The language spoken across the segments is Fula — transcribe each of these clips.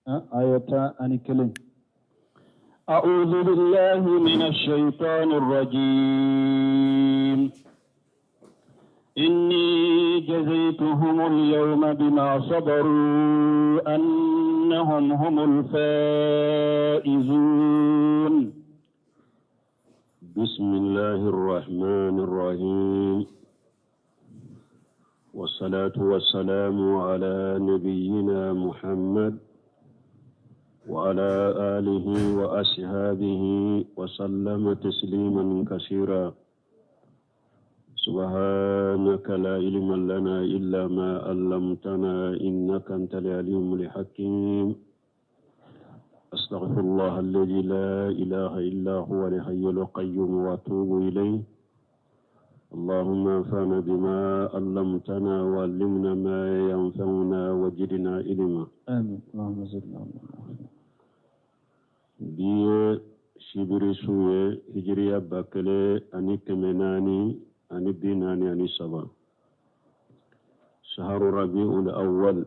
آية أني كلم. أعوذ بالله من الشيطان الرجيم. إني جزيتهم اليوم بما صبروا أنهم هم الفائزون. بسم الله الرحمن الرحيم، والصلاة والسلام على نبينا محمد وعلى آله وأصحابه وسلم تسليما كثيرا. سبحانك لا علم لنا إلا ما علمتنا إنك أنت العليم الحكيم. أستغفر الله الذي لا إله إلا هو الحي القيوم وأتوب إليه. اللهم انفعنا بما علمتنا وعلمنا ما ينفعنا وزدنا علما. آمين. اللهم زدنا. biye shibiri suye hijiriya bakele ani kemenani ani binani ani saba shaharu rabiul awwal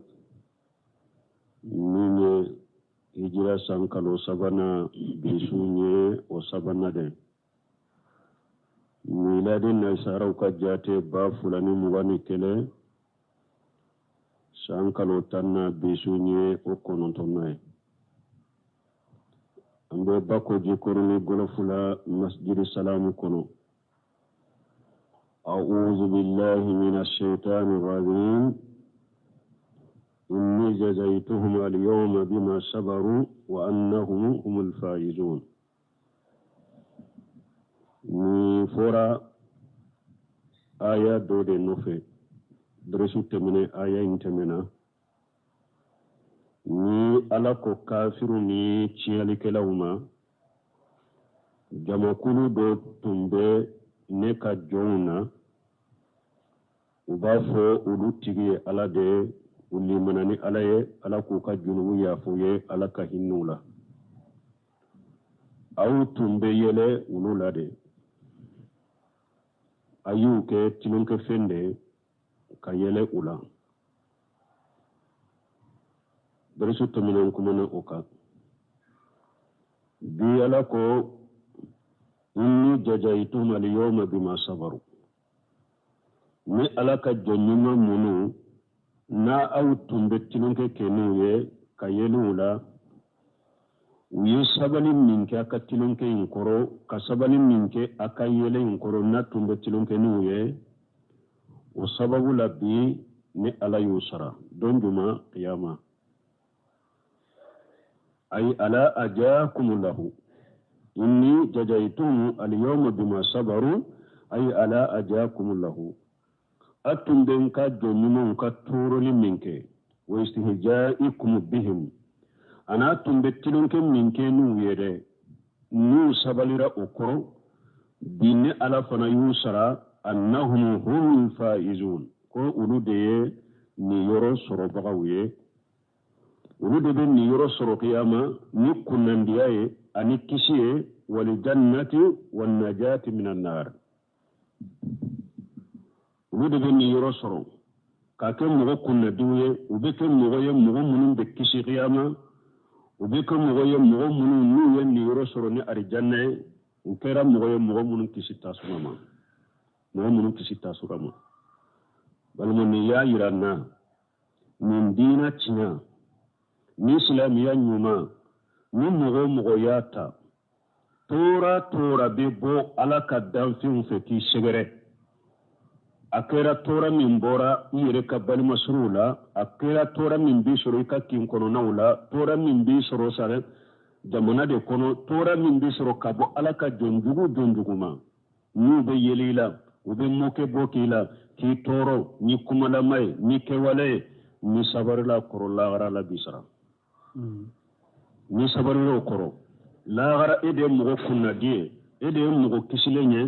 minye hijira sankalo sabana bisunye o sabana de miladi na sarau ka jate ba fulani mugani kele sankalo tanna bisunye o konontonnaye ambe bako jikoroni golofula masjid salamu kono. A'udhu billahi minash shaitani rajim. Inni jazaytuhum al-yawma bima sabaru wa annahum humul faizun. Ni fora aya dode nofe dresu temene aya intemena ni ala ko kafiru ni ciyalikelaw ma jamakulu do tumbe ne ka jɔnw na u b'a fɔ olu tigi ye ala de u limana ni ala ye ala k'u ka junubu yafu ye ala ka hinnu la aw tun bɛ yɛlɛ olu la de a y'u kɛ tilonkɛfɛn de ka yɛlɛ u la darisu tɛmɛnen kumana o kan bi ala ko inni jazaytuhum al-yawma bima sabaru ni ala ka jɔn ɲuman minnu n'a aw tun bɛ tilonkɛ kɛ n'u ye ka yɛlɛ u la u ye sabali min kɛ a ka tilonkɛ in kɔrɔ ka sabali min kɛ a ka yɛlɛ in kɔrɔ n'a tun bɛ tilonkɛ n'u ye o sababu la bi ni ala y'u sara don juma qiyama أي ألا أجاكم له إني جزيتهم اليوم بما صبروا أي ألا أجاكم له أتم بينك جنون كتور منك واستهجائكم بهم أنا أتم بتلونك منك نويرة نو سباليرا أكرو بين ألا فنا يوسرا أنهم هم الفائزون كو أولو دي نيورو سروبغاوية olu de bɛ nin yɔrɔ sɔrɔ kiyama ni kunnandiya ye ani kisi ye wal jannati wan najati minan nar olu de bɛ nin yɔrɔ sɔrɔ ka kɛ mɔgɔ kunnadiw ye u bɛ kɛ mɔgɔ ye mɔgɔ minnu bɛ kisi kiyama u bɛ kɛ mɔgɔ ye mɔgɔ minnu n'u ye nin yɔrɔ sɔrɔ ni arijanna ye u kɛra mɔgɔ ye mɔgɔ minnu kisi tasuma ma mɔgɔ minnu kisi tasuma ma balima nin y'a yira n na nin diina tiɲɛ ni silamiya ɲuman ni mɔgɔ mɔgɔ y'a ta tora bɛ bɔ ala ka danfɛnw fɛ k'i sɛgɛrɛ a kɛra tora min bɔra i yɛrɛ ka balimasɔrɔw la a kɛra tora min b'i sɔrɔ i ka kin kɔnɔnaw la tora min b'i sɔrɔ sare jamana de kɔnɔ tora min b'i sɔrɔ ka bɔ ala ka jɔnjugu ma n'u bɛ yeli la u bɛ mɔkɛ bɔ k'i la k'i tɔɔrɔ ni kumalama ye ni kɛwale ye ni sabarila kɔrɔ lahara la bi sara ni sabarila kɔrɔ lahara e de ye mɔgɔ kunnadi ye e de ye mɔgɔ kisilen ye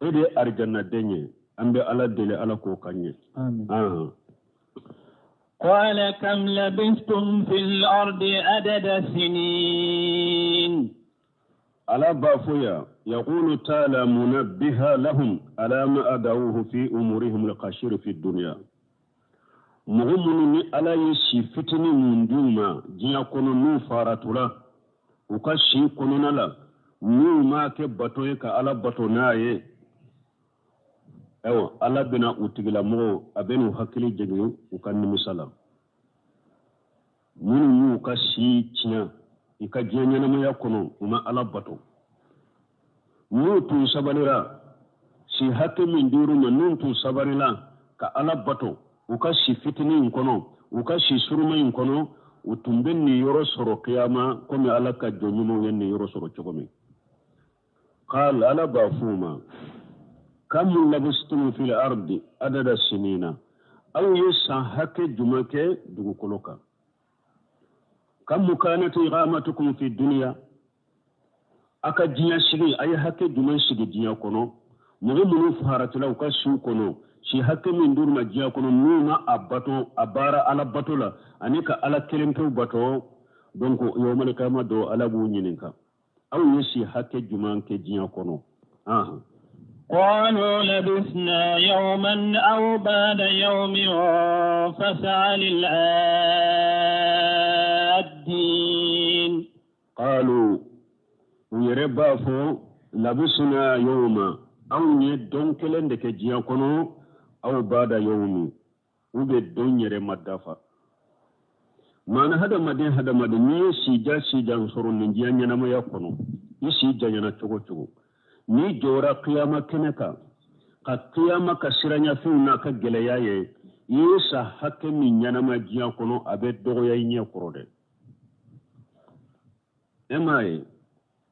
e de ye arijanaden ye an bɛ ala deli ala k'o kan ɲɛ قال كم لبثتم في الأرض عدد سنين على بافويا يقول تعالى منبها لهم على ما أدعوه في أمورهم القشير في الدنيا mu'minu ni ala yi fitini munduma jiya kono nu faratula uka shi kono nala nu ma ke bato ka ala bato naye ewa ala bina utigila mo abenu hakili jegi uka nimisala munu uka shi chiya ika jiya nyana ya kono uma ala bato nu tu sabalira si hakke min duru ma nun tu sabarila ka ala bato uka si fitini inkono uka si suruma inkono utumben ni yoro soro kiyama komi ala ka jonyumo yen ni yoro soro chokomi qal ala bafuma kam labistum fil ardi adada sinina aw yasa hakke jumake dugu koloka kam kanat iqamatukum fi dunya aka jiya shigi ay hakke juman shigi jiya kono munu faratula uka su kono shi hakke min durma jiya kono numa abato abara ala batola anika ala kelenke bato donc yawmal kama do ala bu nyininka aw yesi hakke juman ke jiya kono قالوا لبثنا يوما أو بعد يوم فاسأل العادين قالوا ويربافو لبثنا يوما أو ندون كلن دك جيا كونو أو بعد يوم وبدون يرم الدفا ما هذا مدين هذا مدين سيجا نصرون نجيا نما يكونو يسيجا ينا تشوكو ni jora qiyama keneka ka qiyama ka siranya fiuna ka geleyaye yesa hakke min yanama jiya kono abe dogo yaynye korode emaye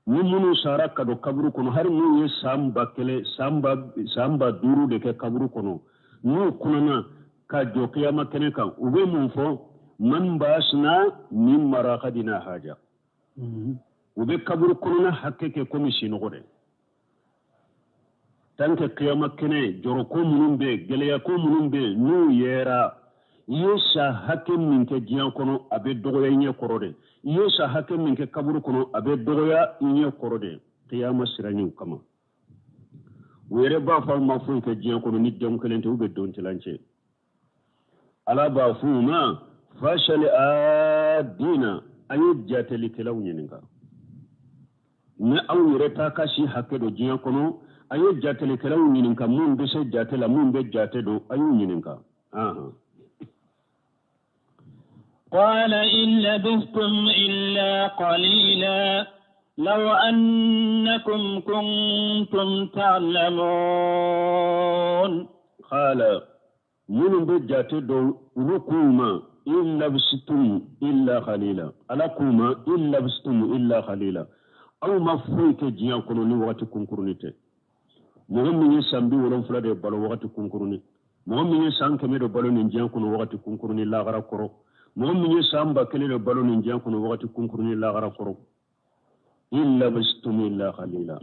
ni munu sara ka do kaburu kono har mu ye samba kele samba duru de ke kaburu kono nu kunana ka jo qiyama keneka ube mun fo man basna min maraqadina haja ube kaburu kono na hakke ke komisi no gode tanke qiyama kene joro ko munum be geleya ko munum be nu yera yesa hakke min ke jiya kono abe dogo yaynye korode yesa hakke min ke kaburu kono abe dogo ya inye korode qiyama siranyu kama were ba fa ma fu ke jiya kono ni dem kelente ube don tilance ala ba fu ma fashal adina ayu jateli kelawnya ninga ne aw yere ta kashi hakke do jiya kono ayo jatele kelaw nyininka mun be se jatela mun be jate do ayo nyininka قال إن لبثتم إلا قليلا لو أنكم كنتم تعلمون قال من be jate do rukuma in labstum illa qalila alakuma in labstum illa qalila aw mafuyke jiya kono ni wati kunkurunite mo min sambi wolon fula de balo wakati kunkuruni mo min sankeme do balo ni jiyan kono wakati kunkuruni la gara koro mo min samba kele do balo ni jiyan kono wakati kunkuruni la gara koro illa bastum illa qalila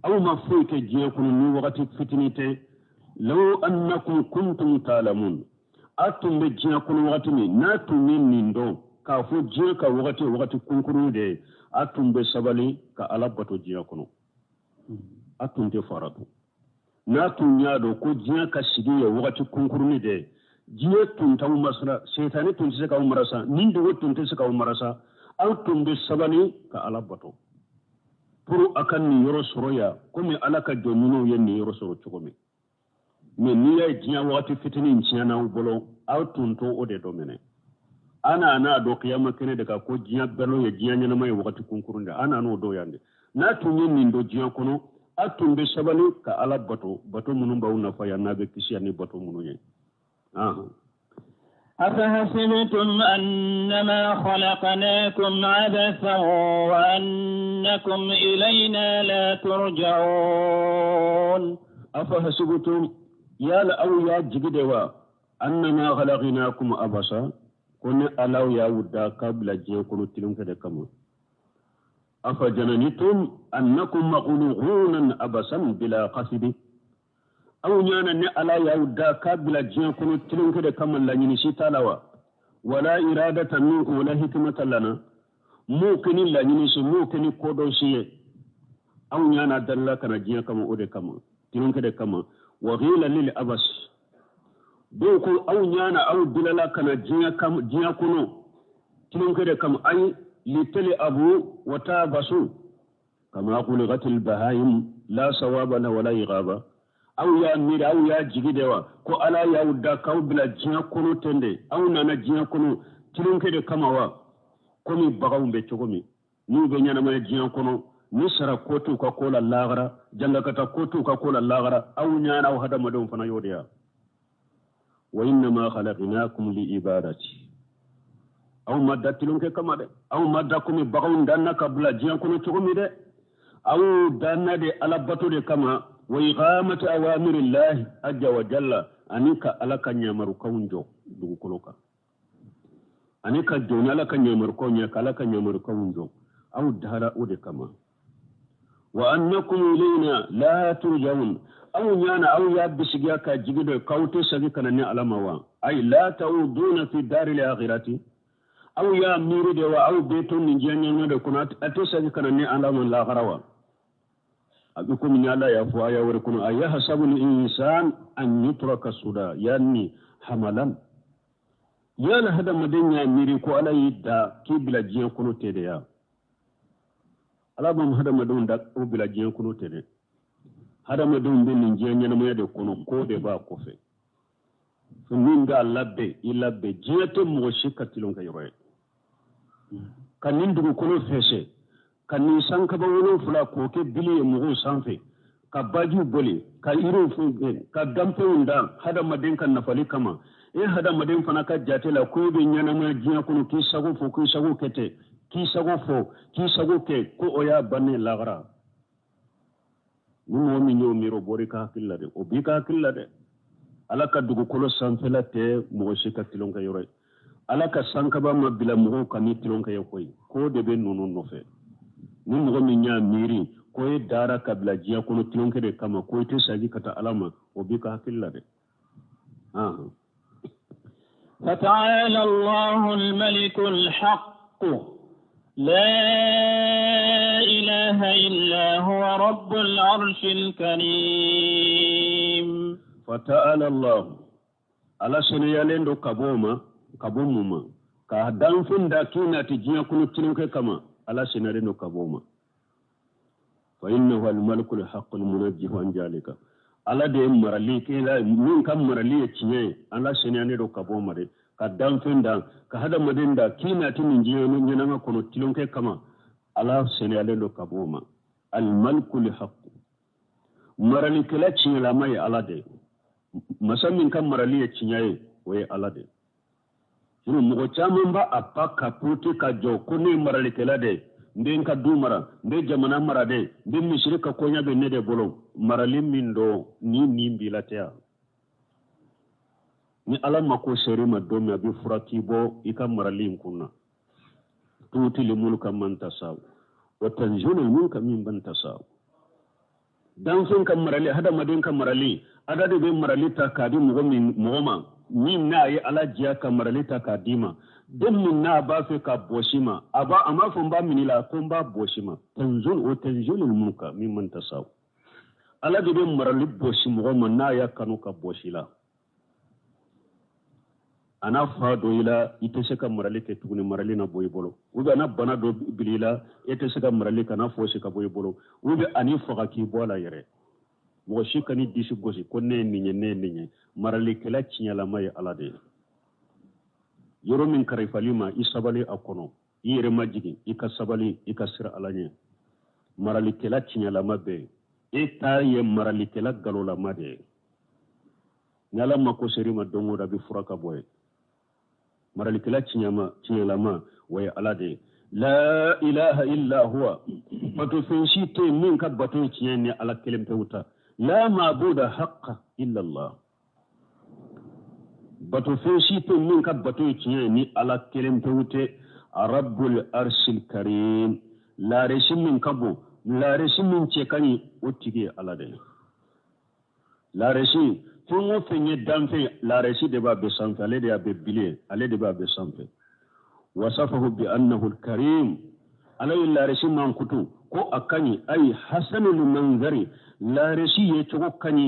aw ma fuike jiyan kono ni wakati fitinite law annakum kuntum ta'lamun atum be jiyan kono wakati ni natu min nindo ka fu jiyan ka wakati kunkuruni de atum be sabali ka alabato jiyan kono atum te faratu na tunya do ko jiya ka shige ya wakati kunkuruni de jiya tun ta masra shaytani tun se ka umarasa nin do tun te se ka umarasa an tun be sabani ka alabato puru akan ni yoro soroya ko me alaka jomuno yen ni yoro soro chukome me ni ya jiya wakati fitini nchiya na ubolo au tun to ode do mene ana na do kiyama kene daga ko jiya belo ya jiya nyana mai wakati kunkurunde ana no do yande na tunye nin do jiya kono atumbe sabali ka ala bato munum bawna fa yanna be kishani bato mununye أفحسبتم أنما خلقناكم عبثا وأنكم إلينا لا ترجعون أفحسبتم يا لأو يا جگدوا أنما خلقناكم عبثا كن ألاو يا ودا قبل جيكم تلون كدكم أفجننتم أنكم مغلوغون أبسا بلا قصد أو نانا نألا يودا كابلا جيكم تلون كده كما لنين شتالوا ولا إرادة منكم ولا حكمة لنا موكن لنين موكن كودوشي أو نانا دللا كان جيكم أودي كما تلون كده كما وغيل للأبس do ko aw nyana aw bilala kana jinya kono tilon kede kam ay litali abu wata basu kama quligatil bahaim la sawaba la wala ighaba aw ya mira aw ya jigidewa ko ala ya udda kaw bila jinya kono tende aw nana jinya kono tilon kede kamawa komi bagawumbe chogomi ni be nyana ma jinya kono ni sara kotu ka kola lagara janga kata kotu ka kola lagara aw nyana aw hada madon fana yodiya wa inna ma khalaqnakum li ibadati aw madda tilon ke kama de aw madda komi bagawun danna ka bula jinya kono chogomi de aw danna de ala bato de kama wa iqamati awamirillahi azza wa jalla anika alaka nyamaru kaunjo dugu koloka anika jona alaka nyamaru konya kalaka nyamaru kaunjo aw dara ode kama wa annakum ilayna la turjaun aw nyana aw ya bisigiya ka jigido kawte sagi kanane alamawa ay la tauduna fi daril akhirati aw ya miride wa aw beton ni janya de kunat atesa kanane alama la garawa abikum ni ala ya fuwa ya wari kunu ayya hasabul insan an yutraka suda yani hamalan yana hada madanya miri ko ala yidda ki bila jiya kunu tede ya ala bam hada madon da ko bila jiya kunu tede hada madon bin jiya nyana mo yade kunu ko de ba ko fe so min da labbe ilabbe jiya to mo shikatilon ka yoro kan nin dugu kunu fese kan ni sanka ba wono fula ko ke bili mu sanfe ka baju bole ka iru fu ka dampe unda hada maden kan nafali kama hada maden fana ka jatela ko be nyana ma jiya kuno ki sago fo ki sago kete ki sago fo ki sago ke ko oya banne lagara mo mi nyo mi ro bori ka killa de o bi ka killa de alaka dugu kolo sanfe la te mo shika tilon ka yoro alaka sanka ba ma bila mo ka ni tilon ka yokoy ko de be nono no fe ni mɔgɔ min y'a miiri ko ye dara kabila jiya kono tilonkɛ de kama ko ite sagi kata alama o bi ka hakili la dɛ فتعالى الله الملك الحق لا إله إلا هو رب العرش الكريم فتعالى الله على سنيالين دو كبومما كهدان فندا كينا تجيا كنو تلنك كما على سنيالين دو كبوما فإنه الملك الحق المنجه عن ذلك ala de marali kila min kam marali ya cinye ala senane do kaboma de ka danfenda ka hada madenda kina tin jiyo no nyana kono tilonke kama ala senale do kaboma al malku li haqq marali kila cinye la mai ala de masamin kam marali ya cinye waye ala de sunu mugo chamun ba apaka puti ka jo kone marali kila de nden ka dumara nde jamana mara de nde mishrika ko nyabe ne de bolo marali mindo ni bilatea ni ala mako sere ma do me abi furati bo ika marali kunna tuti li mulka man tasaw wa tanzulu mulka min ban tasaw dan sun kan marali hada madin kan marali ada de be marali ta kadi mugoma min na yi ala jiya kan marali ta kadima don min na ba fi ka boshima aba amma fun ba minila kun ba boshima tanzulul mulka mimman tasaw ala de marali boshima go man na ya kanu ka boshila ana fa do ila ite se ka marali ke tuguni marali na boy bolo ube ana bana do bilila ite se ka marali kana fo se ka boy bolo ube ani faga ki bola yere mo shi kani disi gosi ko ne ninye marali kala cinyala mai ala de yoro min karifalima isabali akono yere majigi ikasabali ikasira alanye marali kela cinyala mabe eta ye marali kela galola made nyala mako serima dongo da bi furaka boy marali kela cinyala ma way alade la ilaha illa huwa batu finshi te min ka batu cinyane ala kelem tawta la maabuda haqqa illa allah batu finshi te min ka batu cinyane ala kelem tawte rabbul arshil karim la reshimin kabo la reshimin cekani otige alade la reshi tun wo fenye danfe la reshi de ba be sanfe ale de be bile ale de ba be sanfe wasafahu bi annahu al-karim alay la reshi man kutu ko akani ay hasanul manzari la reshi ye chogo kani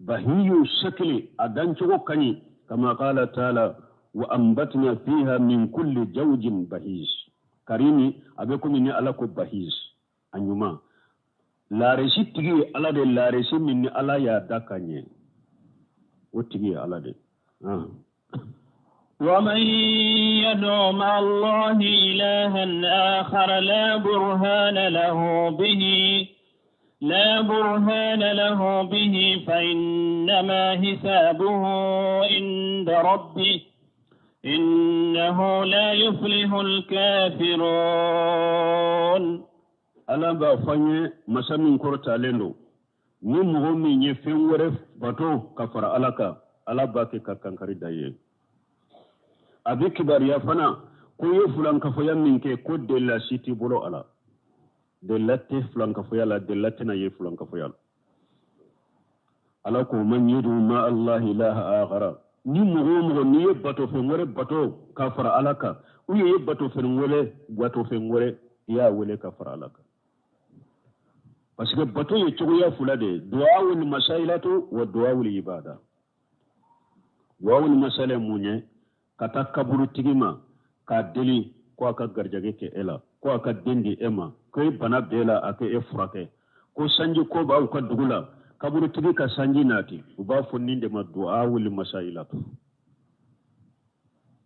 bahiyu shakli adan chogo kani كما قال تعالى وأنبتنا فيها من كل زوج بهيج كريمي أبيكم إني ألاكو بهيج أنيما لا رشي تيجي على ده لا رشي مني على يا دكاني وتيجي على ده ومن يدعو مع الله إلها آخر لا برهان له به فإنما حسابه عند ربه إنه لا يفلح الكافرون ألا بافاني مسامين كورتا لندو نمغمي يفين ورف باتو كفر ألاكا ألا باكي كاكانكاري دايه أبي كبار يفنا كوي فلان كفويا منك كود دلا سيتي بولو ألا دلاتي فلان كفويا لا دلاتنا يفلان كفويا ألا كو من يدو ما الله إله آخر ni mogo ni ye bato fengwere bato kafara alaka u ye bato fengwere bato fengwere ya wele kafara alaka parce que bato ye chogoya fulade du'aul masailatu wa du'aul ibada du'aul masale munye kata kaburu tigima ka deli ko aka garjage ke ela ko aka dendi ema ko bana bela ake e furake ko sanji ko ba ko dugula kaburu tigi ka sanji nati uba fonninde ma du'a wal masailatu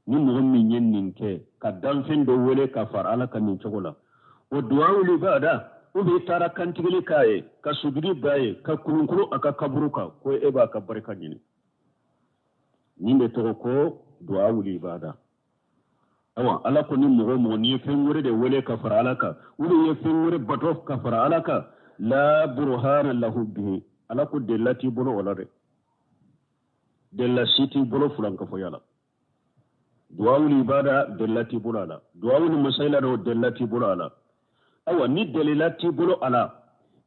ni mo min yennin ke ka dan fen do wele ka far ala kan ni chogola o du'a wal ibada ubi tara kan tigili kaye ka sujudi baye ka kulunkuru aka kaburu ka ko e ba ka barka ni be to ko du'a wal ibada awa ala ko ni mo ni fen wore de wele ka far ala ka ubi ye fen wore batof ka far ala ka la burhana lahu bihi ala ko delati bolo wala de della siti bolo fulan ka foyala duawul ibada delati bolo ala duawul masaila do delati bolo ala awa ni delati bolo ala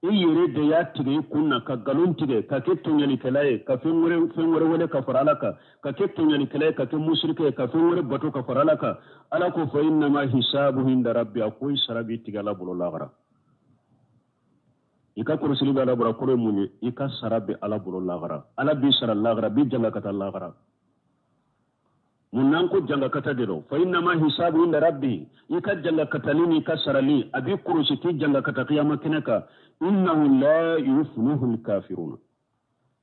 e yere de ya tige kunna ka galon tige ka ketto nyali kalaye ka fenwore wala ka farala ka ketto nyali kalaye ka ke mushrike ka fenwore bato ka farala ka ala ko fa inna ma hisabuhu inda rabbi akoy sarabi tigala bolo lagara ika kurusili be ala bura kore munye ika sarabe ala bolo lagara ala bi sara lagara bi janga kata lagara munnan ko janga kata dero fa inna ma hisabu inda rabbi ika janga kata lini ka sarali abi kurusi ti janga kata qiyama kinaka innahu la yuflihu alkafirun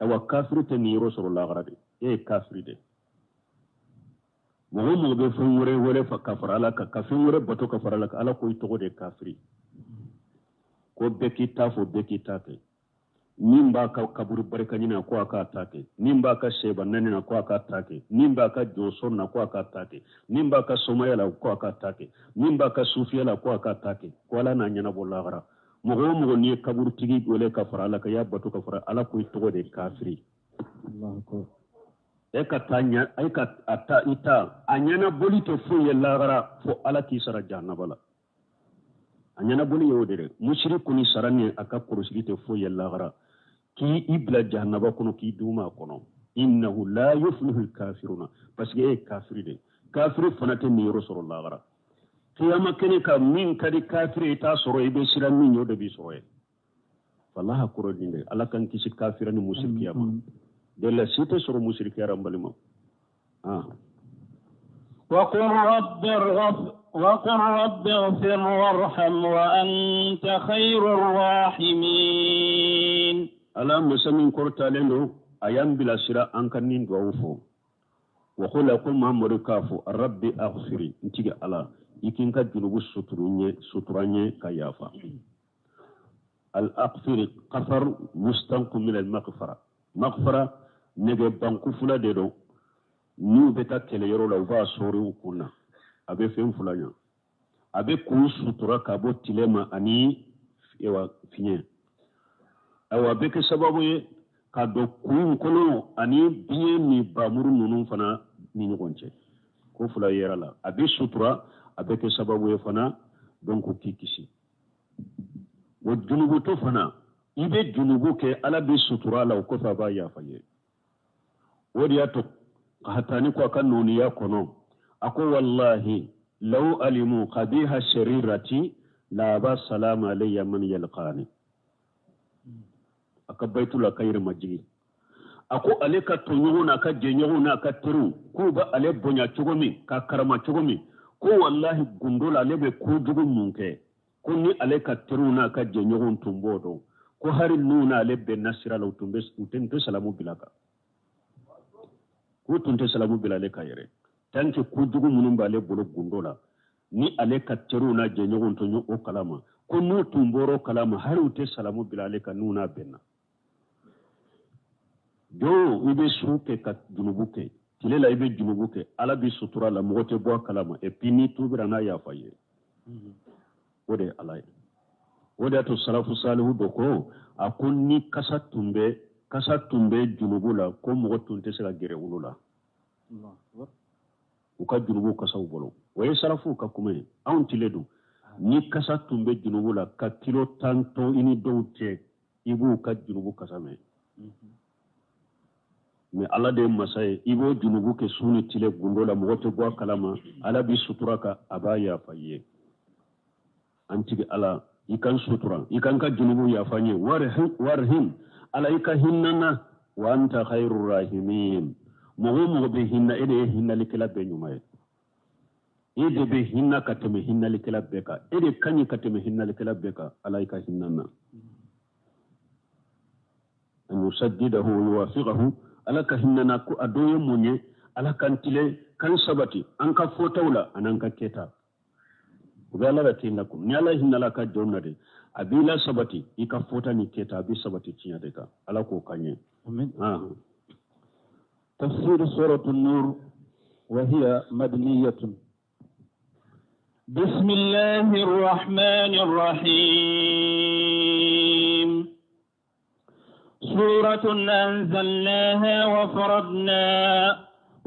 awa kafiru te ni rasul lagara de e kafiri de mo be fenwore wore fa kafara ala ka kafiri bato kafara ala ala ko ito de kafiri ko beki tafo beki take nimba ka kaburu barka nyina ko aka take nimba ka sheba nanina ko aka take nimba ka joson na ko aka take nimba ka somayala ko aka take nimba ka sufiyala ko aka take ko ala na nyana bolagara mo ni kaburu tigi gole ka fara ala ka ya batu ka fara ala ko ito de kafiri Allahu akbar eka tanya eka ata ita anyana bolito fu yelagara fo ala ki sara jannabala anyana boli yodere mushriku ni sarani aka kurusite fo yellagara ki ibla jahannaba kono ki duma kono innahu la yuflihu alkafiruna parce que kafiri fanate ni rasulullah gara kiyama kene ka min kadi kafiri ta soro ibe siran min yodo bi soro wallahi kuro dinde ala kan kisi kafirani mushrikiyama de la cité soro mushrikiyara mbalima وقل رب اغفر وارحم وأنت خير الراحمين ألا مسمين كورتا لندو أيام بلا سراء أنكرنين دوافو وقل أقول محمد كافو ربي أغفري انتيجي ألا يكين كجنوب ستراني كيافا الأغفر قفر مستنق من المغفرة مغفرة نجي بانكو فلا ديدو نو بتا كele yoro la uva sori ukuna abe fen fulanya abe ku sutura ka bo tilema ani ewa finye awa be ke sababu ye ka do ku kono ani biye ni bamuru nunu fana ni nyogonche ko fula yera la abe sutura abe ke sababu ye fana donc kikisi wo junubu to fana ibe junubu ke ala be sutura la ko fa ba ya faye wodi ato hatani kwa kanuni ya kono ako wallahi law alimu qabiha sharirati la ba salama alayya man yalqani akabaitu la kayr majigi ako ale ka tonyogo na ka jenyogo na ka teru ko ba ale bonya chogomi ka karama chogomi ko wallahi gundola ale be kujugu munke ko ni ale ka teru na ka jenyogo tumbodo ko hari nuna ale be nasira la utumbe utente salamu bilaka ko tunte salamu bilale ka yere tanke kujugu munun ba ale bolo gundola ni ale ka teru na jenyogo tonyo o kalama ko nu tumboro kalama hari ute salamu bilale ka nuna benna do ibe suke ka junubuke kilela ibe junubuke ala bi sutura la mogote bo kalama e pini tubira na ya faye wode alay wode to salafu salihu doko akunni kasa tumbe junubula ko mogotunte sega gere wulula uka junubu kasa ubolo waye salafu ka kume awon tiledu ni kasa tumbe junubula ka kilo tanto ini dowte ibu ka junubu kasa me mais ala de masaye ibo junubu ke suni tile gundola mogote bo kalama ala bi sutura ka abaya faye antigi ala ikan sutura ikan ka junubu ya fanye warhim ala ika hinnana wa anta khairur rahimin mo be hinna ede hinna likela be nyumaye ede be hinna kateme hinna likela beka ede kanyi kateme hinna likela beka ala ika hinnana an yusaddidahu yuwafiqahu ala ka hinnana ko adoye munye ala kantile kan sabati an ka fotawla anan ka keta ubala la tinakum ni ala hinnala ka jonnade abila sabati ika fota ni keta abi sabati tinya de ka ala ko kanye amin tafsir surah an-nur wa hiya madaniyatun bismillahir rahmanir rahim سورة أنزلناها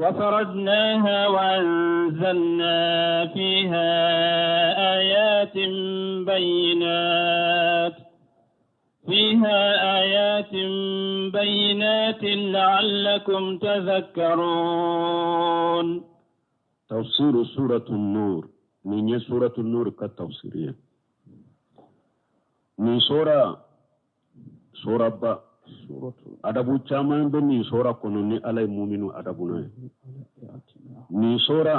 وفرضناها وأنزلنا فيها آيات بينات لعلكم تذكرون تفسير سورة النور من سورة النور كالتفسيرية من سورة با adabu caman be ni sora kono ni alay muminu adabuna ni sora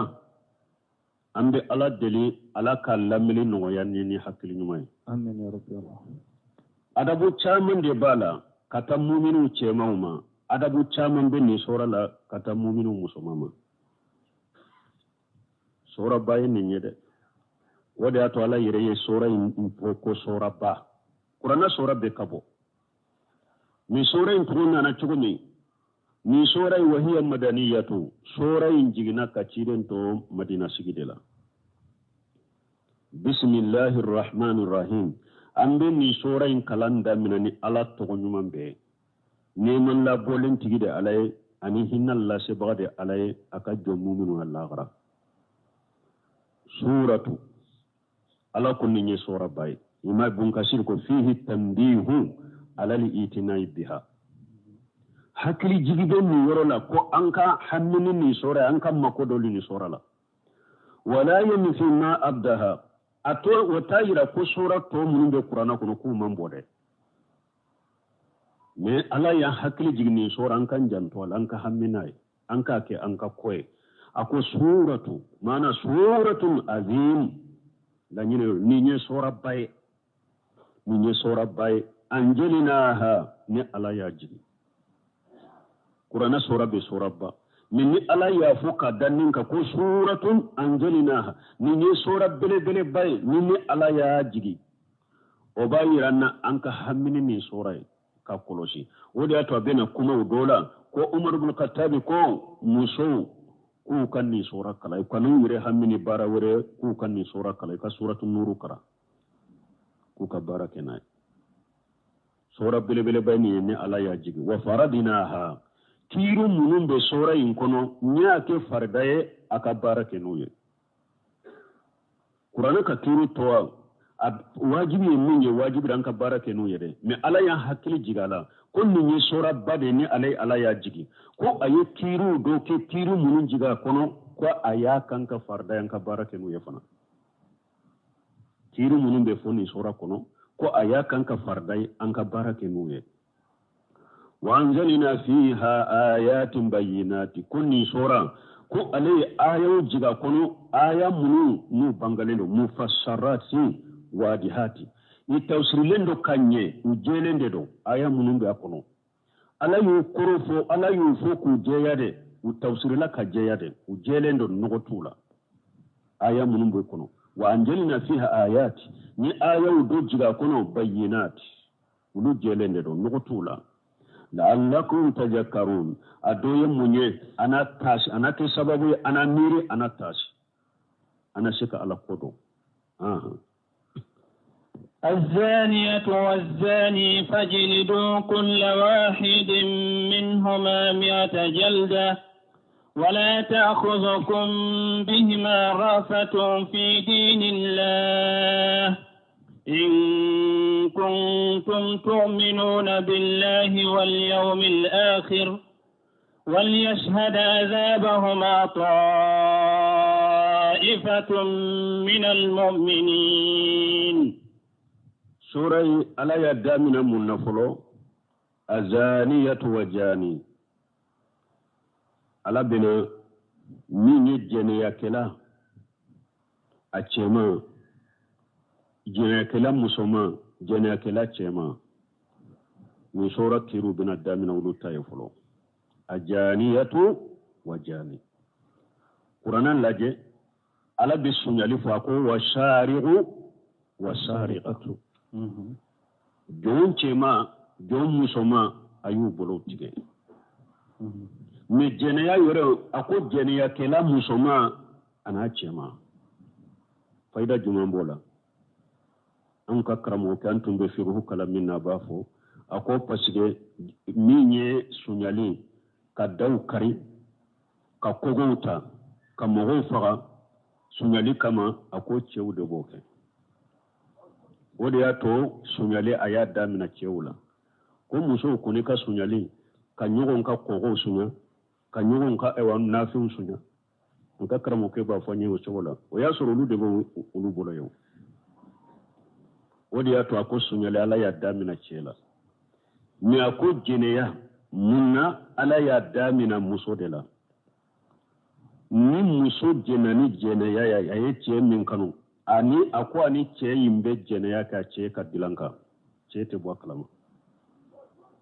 ambe ala deli ala ka lamili no yanni ni hakili nyumay amin ya rabbi allah adabu caman de bala kata muminu cemawma adabu caman be ni sora la kata muminu musumama sora baye ni nyede wode ato ala yere sora ko sora ba qur'ana sora be kabo mi sorai kuruna na chugumi mi sorai wahiya madaniyatu sorai jigina kaciren to madina sigidela bismillahir rahmanir rahim ambe ni sorai kalanda minani ala to nyumam be neman la bolen tigide alay ani hinnal la sebade alay aka jomu minu allah gara suratu ala kunni ni sura bay ima bun kasir ko fihi tanbihu alali itinai biha hakili jigibe ni yorola ko anka hammini ni sora anka makodoli ni sora la wala yamfi ma abdaha ato watayira ko sura to munbe qur'ana ko ku mambode me ala ya hakili jigni sora anka janto anka hamminai anka ke anka koy ako suratu mana suratun azim la ni nye sora bay anjelinaha ni ala ya jigi qur'ana sura be sura ba min ni ala ya fuka dannin ka ko suratun anjelinaha ni sura bele bay ni ala ya jigi o bayiranna anka hammini ni sura ka kolosi wodi ato bena kuma dola ko umar ibn khattab ko muso ku kan ni sura kala kanu yire hammini bara wore ku kan ni sura kala ka suratul nur kara ku ka barakena sura bele bayni ne ala ya jigi wa faradinaha kiru munun be sura in kono nya ke fardaye aka barake nuye qur'ana ka kiru to wajibi mun ye wajibi dan ka barake nuye de me ala ya hakili jigala kon ni sura bade ne ala ya jigi ko aye kiru do ke kiru munun jiga kono ko aya kan ka fardaye ka barake nuye fana kiru munun be foni sura kono ko aya kan ka fardai an ka barake nuye وأنزلنا فيها آيات بينات كوني سورة كو علي آية جيغا كونو آية منو بانغالينو مفسرات واضحات يتوسر لندو كانيه وجيلندو آية منو بيكونو ala yu korofo ala yu foku jeyade u tawsirila ka jeyade u jelendo nogotula aya munum boy kono wa anjalna fiha ayat ni aya u do jiga kono bayinat ulu jelende do nogotula la'allakum tadhakkarun adoye munye anatashi anake sababu anamiri anatashi anashika ala kodo الزانية والزاني فاجلدوا كل واحد منهما 100 جلدة ولا تأخذكم بهما رأفة في دين الله إن كنتم تؤمنون بالله واليوم الآخر وليشهد عذابهما طائفة من المؤمنين. سورة على يدامنا منفلو الزانية وجاني على بنا مين جنيا كلا أتشما جنيا كلا مسوما جنيا كلا أتشما من سورة كيرو بنا دامنا ولوتا يفلو الجانية وجاني قرآن لاجي على بسنة لفاقو وشارع وسارقة jon chema jon musoma ayu bolo tige me jeneya yore ako jeneya kela musoma ana chema faida jumambola an ka karamo kan tumbe firu kala minna bafo ako pasige minye sunyali ka daw kari ka kogota ka mogo faga sunyali kama ako chewu de boke wodi ya to sunyali aya damina cewula ko muso kuni ka sunyali ka nyogon ka kogo sunya ka nyogon ka ewa nafi sunya nka karamo ke ba fanye o cewula o ya soro lu de bo ulu bolo yo wodi ya to ako sunyali ala ya damina cela mi ako jeneya munna ala ya damina muso de la ni muso jenani jeneya ya ye min kanu ani akwa ni ce yimbe jene ya ka ce ka dilanka ce te bo kalama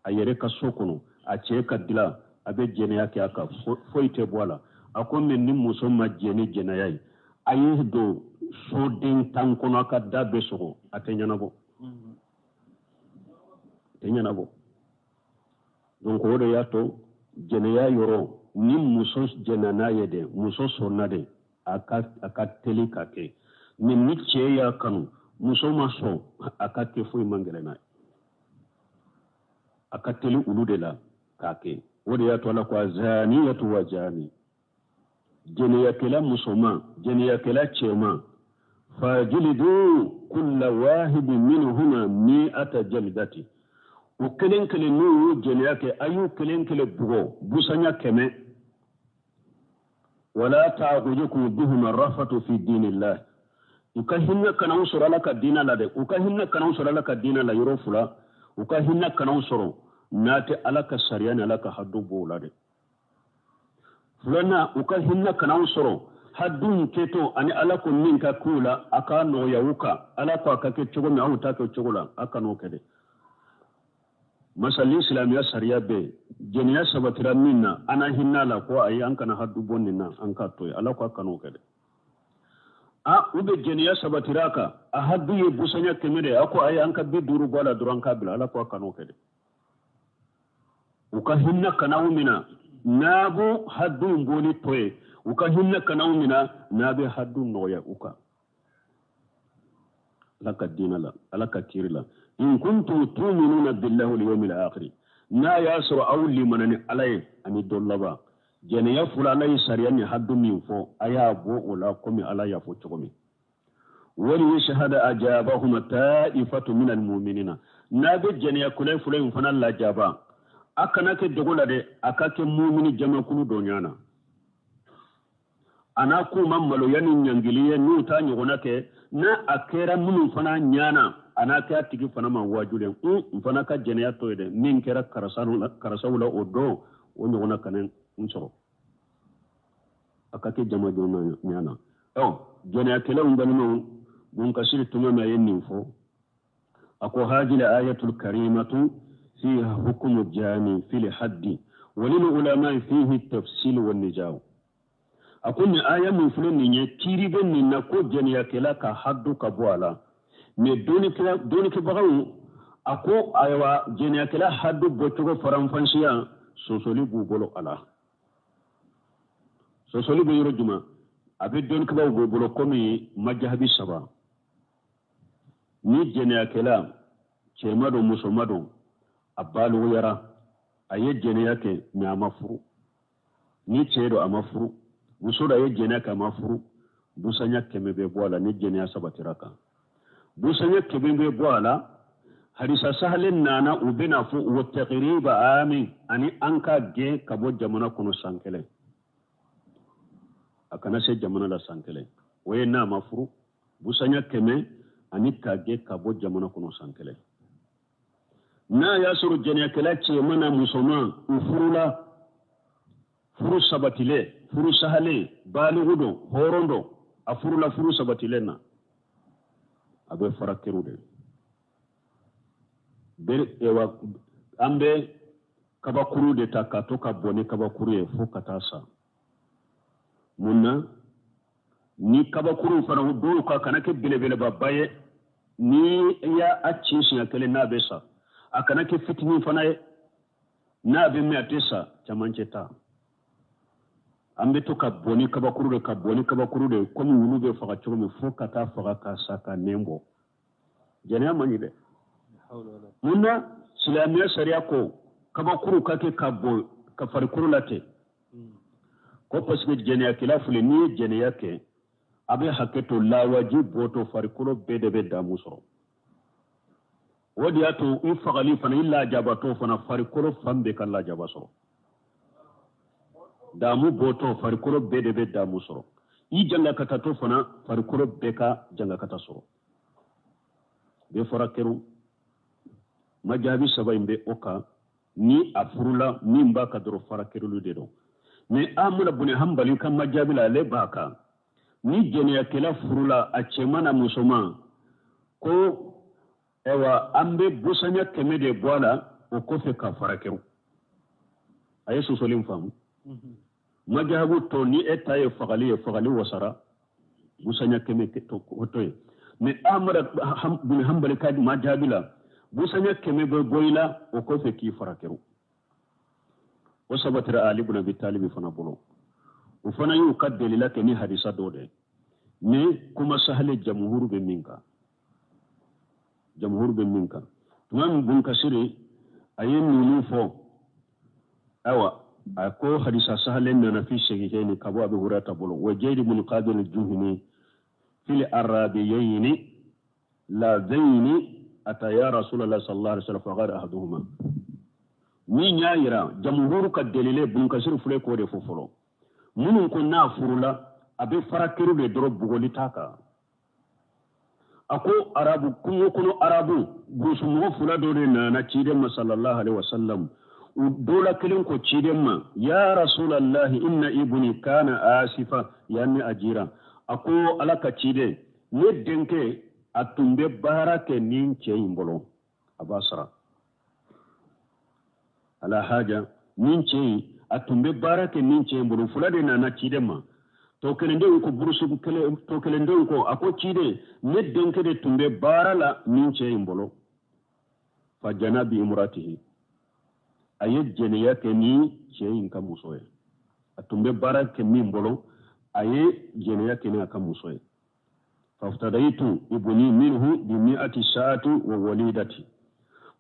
ayere ka sokono a ce ka dila abe jene ya ka foite bola akon men ni muso ma jene yayi ayi do so den tan kono ka dabe soko atenya nabo donc wodo ya to jene ya yoro ni muso jene na yede muso sonade aka telika ke min ni ya kanu muso maso akate foi mangelena akateli ulude la kake wodi ya to la kwa zaniyatu wa jani jene ya kila musoma jene ya kila chema fajilidu kulla wahid minhuma 100 jaldati ukelen kele nu jene yake ayu kelen kele bugo busanya keme wala ta'budukum bihuma rafatu fi dinillah ukahinna kana usura laka dina la de ukahinna kana usura laka dina la yorofula ukahinna kana usoro nate alaka sariyani alaka haddu bola de fulana ukahinna kana usoro haddu keto ani alako minka kula aka no yawuka alako akake chogo mi awuta ke chogola aka no kede masali islamiya sariya be jeniya sabatira minna ana hinna la ko ayi an kana haddu bonnina an ka toy alako aka no kede ube jeniya sabatiraka a haddu ye busanya kemede ako ay anka bi duru bola duran kabila ala ko kanu kede uka hinna kana umina nabu haddu ngoni toye uka hinna kana umina nabe haddu noya uka laka dinala alaka kirila in kuntum tu'minuna billahi wal yawmil akhir na yasru awli manani alay ani dollaba jeniya fulana isariyani haddu min fo aya bo wala komi ala ya fo chogomi wali shahada ajabahum ta'ifatu min almu'minina nabe jeniya kulay fulay fana la jaba akana ke dogola de akake mu'mini jama kunu donyana ana ku mamalo yani nyangiliye nu ta nyogona ke na akera munu fana nyana ana ka tigi fana ma wajulen fana ka jeniya to de min kera karasawula o do o nyona kanen unsoro akake jama jona nyana jeniya kele umbalino mun kasiri tuma ma yennin fo ako hajila ayatul karimatu fiha hukmu jami fil haddi walil ulama fihi tafsil wan nijaw akunni aya min fulun ne kiri ben ni na ko jeniya kela ka haddu ka boala me doni ke bagaw ako aywa jeniya kela haddu botugo faranfansiya sosoli bubolo ala sosoli be yoro juma abe doni ke baw bubolo komi majhabi saba ni jeniya kela cemado musomado abalu yara aye jeniya ke mi amafuru ni cedo amafuru musoda ye jeniya ka amafuru busanya kemebe boala ni jeniya sabatiraka busanya kemebe boala hadisa sahalen nana ubena fu wa taqriba amin ani anka ge kabo jamana kuno sankele akana se jamana la sankele waye na mafuru busanya keme ani kage kabo jamana kuno sankele na yasuru jeniya kala ce mana musulman ufurula furu sabatile furu sahale baligudo horondo afurula furu sabatile na abe farakiru de ber ewa ambe kabakuru de takato ka boni kabakuru e fo katasa munna ni kabakuru fara do ka kanake bilebele babaye ni ya acci shi akale na besa akanake fitini fana na be mi atesa chamanceta ambe to ka boni kabakuru de komi wulu be faga chomi fo kata faga ka saka nembo jana mani de munna silamiya sariya ko kabakuru kake kabo ka farikuru late ko pasike jeniya kila fule ni jeniya ke abe haketo la wajib boto farikuru bedebe damusoro wodi ato fagali fana illa jabato fana farikuru fambe kala jabasoro damu boto farikuru bedebe damusoro I janga kata to fana farikuru beka janga kata soro be farakeru majabi sabaimbe oka ni afurula ni mbaka doro farakeru ludero me amula bune hambali kan majabi la le baka ni jeniya kela furula achemana musoma ko ewa ambe busanya kemede bwala okofe ka farakeru ayesu solim famu majabu to ni etaye fagali wasara busanya keme to hotoye me amara bune hambali kadi majabi la busanya keme boyla okofe ki farakeru wasabatira ali ibn abi talib fana bolo ufana yu kaddeli lake ni hadisa dode ni kuma sahale jamhur be minka tumam bun kasiri ayen nunu fo awa ako hadisa sahale na fi shehiheni kabo abi hurata bolo wa jayd ibn qabil al-juhni fil arabiyyin la zaini ataya rasulullah sallallahu alaihi wasallam fa ghara ahaduhuma ni nyaayira jamhuru ka delile bun kasir fule ko de fofolo munun ko na furula abe farakiru de doro bugoli taka ako arabu kuno arabu gusu mo fula do de na cide ma sallallahu alaihi wasallam dola kilin ko cide ma ya rasulullah inna ibni kana asifa yani ajira ako alaka cide ne denke atumbe barake nin ceyimbolo abasara ala haja min ce atumbe barake min ce mbulu fulade na cide to kelende ko burusu kele to kelende ko ako cide ne denke de tumbe barala min ce mbolo fa janabi imratihi ayejene yake ni ce inka musoye atumbe barake min mbolo aye jene yake ni aka musoye fa ftadaitu ibni minhu bi mi'ati sa'ati wa walidati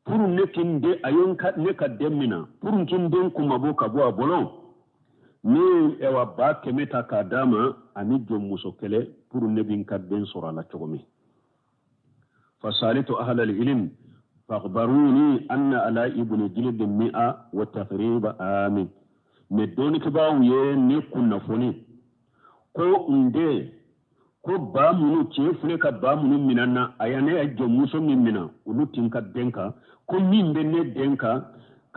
purun nekin de ayon ne ka demina purun kin den kuma boka bo abolon ni ewa ba kemeta ka dama ani jom muso kele purun ne bin ka den sura la chogomi fasalitu ahla al-ilm fakhbaruni anna ala ibn jilid mi'a wa taqrib amin me doni ke bawo ye ne kunna foni ko ko ba munu ce fule ka ba munu minanna ayane ya jomuso min mina ulu tinka denka ko min benne denka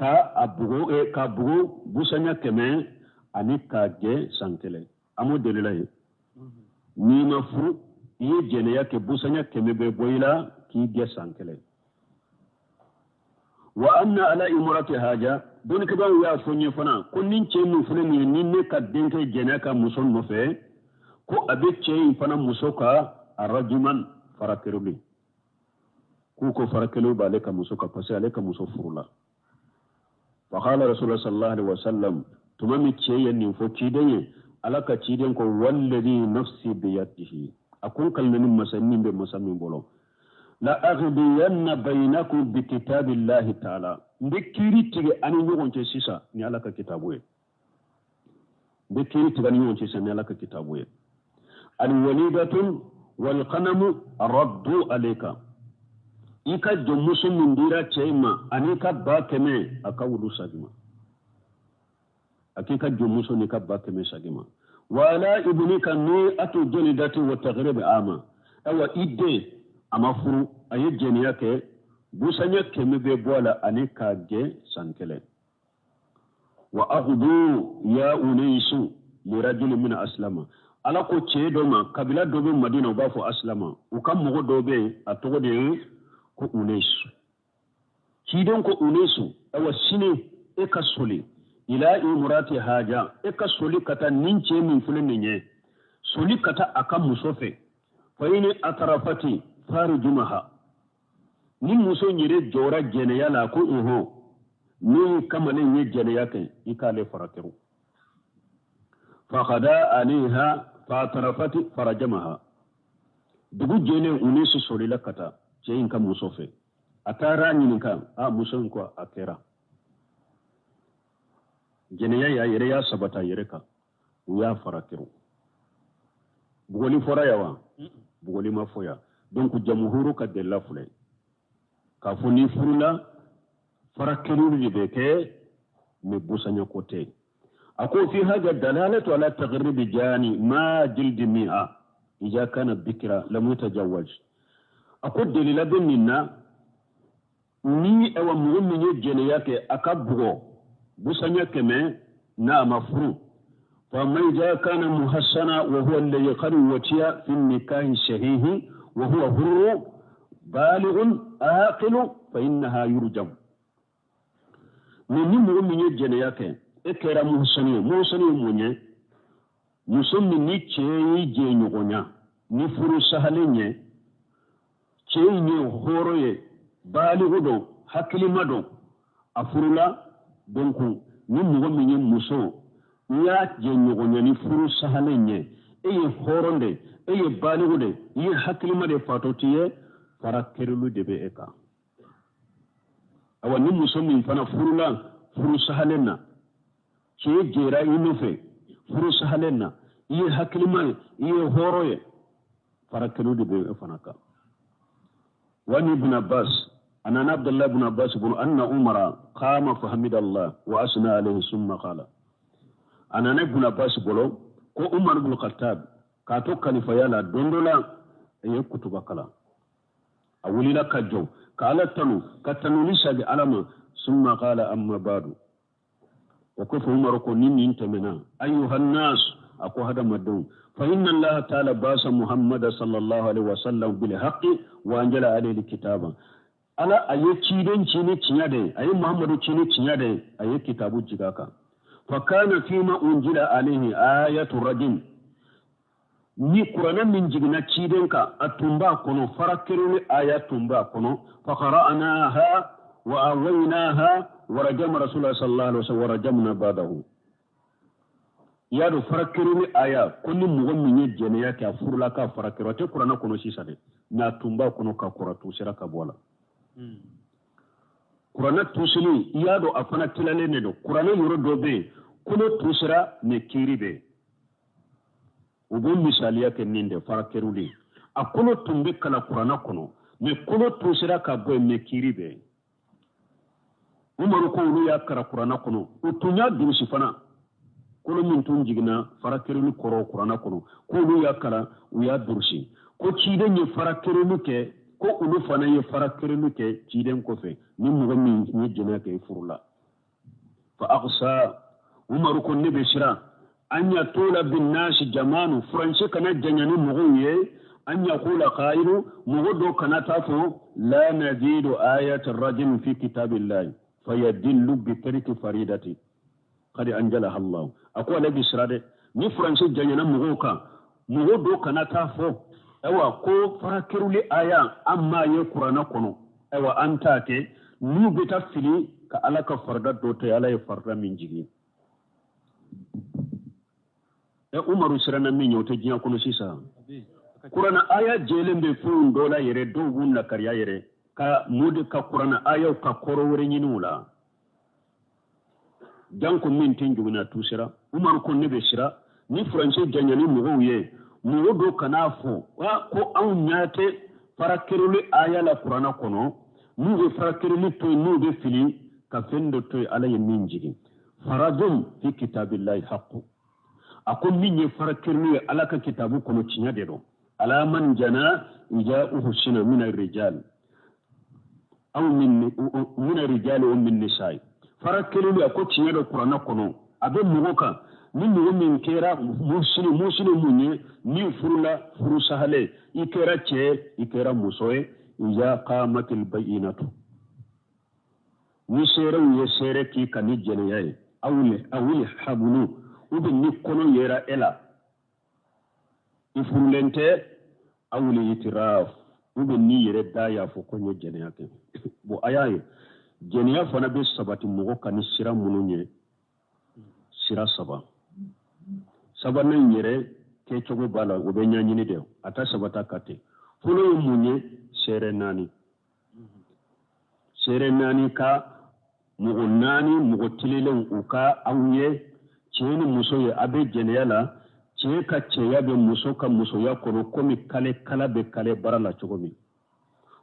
ka abugo ka bugo busanya keme ani ka je sankele amo delila ye ni ma furu ye jene ya ke busanya keme be boyla ki ge sankele wa anna ala imrati haja don ka ba ya fonye fana ko nin ce mu fule ni ne ka denke jene ka muson no fe ko abe ce fana muso ka arajuman farakerubi ko farakelu ba le ka muso ka pase ale ka muso furula fa qala rasulullah sallallahu alaihi wasallam tumami ce yanni fo kidanye alaka ciden ko walladhi nafsi bi yadihi akun kalmanin masannin be masammin bolo la aghdiyanna bainakum bi kitabillahi ta'ala ndikiri tige ani nyogon ce sisa ni alaka kitabuye ndikiri tige ani nyogon ce sisa ni alaka kitabuye alwalidatun walqanamu raddu alayka ika jomusu mindira chema anika bakeme akawulu sagima akika jomusu nika bakeme sagima wala ibnika ni atu jonidati wa taghrib ama awa idde amafuru aye jeni yake busanya keme be bola anika ge sankele wa aghdu ya unaisu lirajul min aslama ala ko ce do ma kabila do be madina ba fo aslama u kam mo do be atogo de ko unesu ci don ko unesu awa sine e ka soli ila imrati haja e ka soli kata nince min fulin nye soli kata aka musofe fa ini atarafati farijumaha ni muso nyire jora jene yala ko ni kamale nye jene yake ikale farakiru faqada alaiha fatarafati farajamaha dugu jene unesu soli la kata ce in ka musofe atara nyinin ka a muson ko akera jene ya yere ya sabata yere ka ya farakiru bugoli fora yawa bugoli mafoya donc jamhuru ka de la fule ka funi furula farakiru ni beke me busanya kote ako fi haja dalalatu ala taghrib jani ma jildi mi'a ija kana bikra lam yatajawwaj ako delila be minna ni ewa mu'min ye jene yake akabugo busanya keme na mafru fa man ja kana muhassana wa huwa alladhi qad watiya fi nikahi sahihi wa huwa hurru balighun aqilu fa innaha yurjam ni mu'min ye jene yake ekera muhsani munye musummi ni cheyi je nyogonya ni furu sahalenye cheyi ni horoye balighudo haklimado afurula donc ni mu'min ye muso ya je nyogonya ni furu sahalenye eye horonde eye balighude ye haklimade fatotiye farakerulu debe eka awa ni musummi fana furula furu sahalenna ce jera inufe furu sahalenna iye hakilima iye horoye farakelu de be fanaka wani ibn abbas anana abdullah ibn abbas ibn anna umara qama fa hamidallah wa asna alayhi summa qala anana ibn abbas bolo ko umar ibn khattab ka to khalifa yala dondola e kutuba kala awulila kajo kala tanu katanu lishabi alama summa qala amma badu وكف عمر كونين انتمنا أيها الناس أكو هذا مدون فإن الله تعالى باس محمد صلى الله عليه وسلم بالحق وأنزل عليه الكتاب على أي تشيدن تشيني تشيادي أي محمد تشيني تشيادي أي كتاب جيكاكا فكان فيما أنزل عليه آية الرجم ni qur'ana min jigna cidenka atumba kono farakiruni aya tumba kono fa qara'naha wa awaynaha ورجم رسول الله صلى الله عليه وسلم ورجمنا بعده يادو فركرني آية كل مغمي جنيا كافر لا كفركر وتقرأنا كنو سيسالي ناتومبا كنو كقرأتو سيرك بولا قرآن توسلي يادو أفنا تلالي ندو قرآن يردو بي كنو توسرا نكيري بي وبون مثاليا كنين فركرو لي أكنو تنبي كلا قرآن كنو نكنو توسرا كبوي نكيري بي umaru ko ulu ya kara qur'ana kono utunya durusi fana kolo min tun jigina farakerelu koro kurana kono ko ulu ya kala u ya dursi ko ciden ye farakerelu ke ko ulu fana ye farakerelu ke ciden kofe ni mogo min ye jena ke furula fa aqsa umaru ko ne be shira anya tola bin nasi jamanu franche kana janyani mogo ye anya kula qailu mogo do kana tafo la nazidu ayat ar-rajul fi kitabillahi fayadillu bi tariki faridati qad anjalaha Allah akwa la bisrade ni franche janyana mogo ka mogo do kana tafo ewa ko farakiruli aya amma ye qur'ana kono ewa antake nu beta fili ka alaka farda do te ala ye farda min jigi umaru sirana min yote jiya kono sisa qur'ana aya jelembe fu dola yere do wunna kariya yere ka mudi ka qur'ana aya ka koro wore nyinula janko min tinjuguna tusira umaru ko nebe sira ni franche janyani mugoye mugo kana fo wa ko an nyate farakiruli aya la qur'ana kono mugo farakiruli to nugo fili ka fendo to ala ye min jigi farajum fi kitabillahi haqqu akon min ye farakiruli ala ka kitabu kono cinya de do ala man jana ja'uhu shina min ar-rijal aw min ar-rijal wa min nisa'i farakiruli ako cinya do qur'ana kono abe mugo ka ni mugo min kera musini munye ni furula furu sahale ikera che ikera musoe ya qamatil bayinatu ni sere ye sere ki kani jene yayi awle habulu ube ni kono yera ela ifurlente awle itiraf ube ni yere daya fo konyo jene yake bo ayaye jene ya fana be sabati mugo kani sira mununye sira saba nan yere ke chogo bala ube nyanyini de ata sabata kate fulo munye sere nani ka mugo nani mugo tililen uka awye cheni muso ye abe jeneyala che ka cheya be muso ka muso ya kono komi kale kala be kale barala chogomi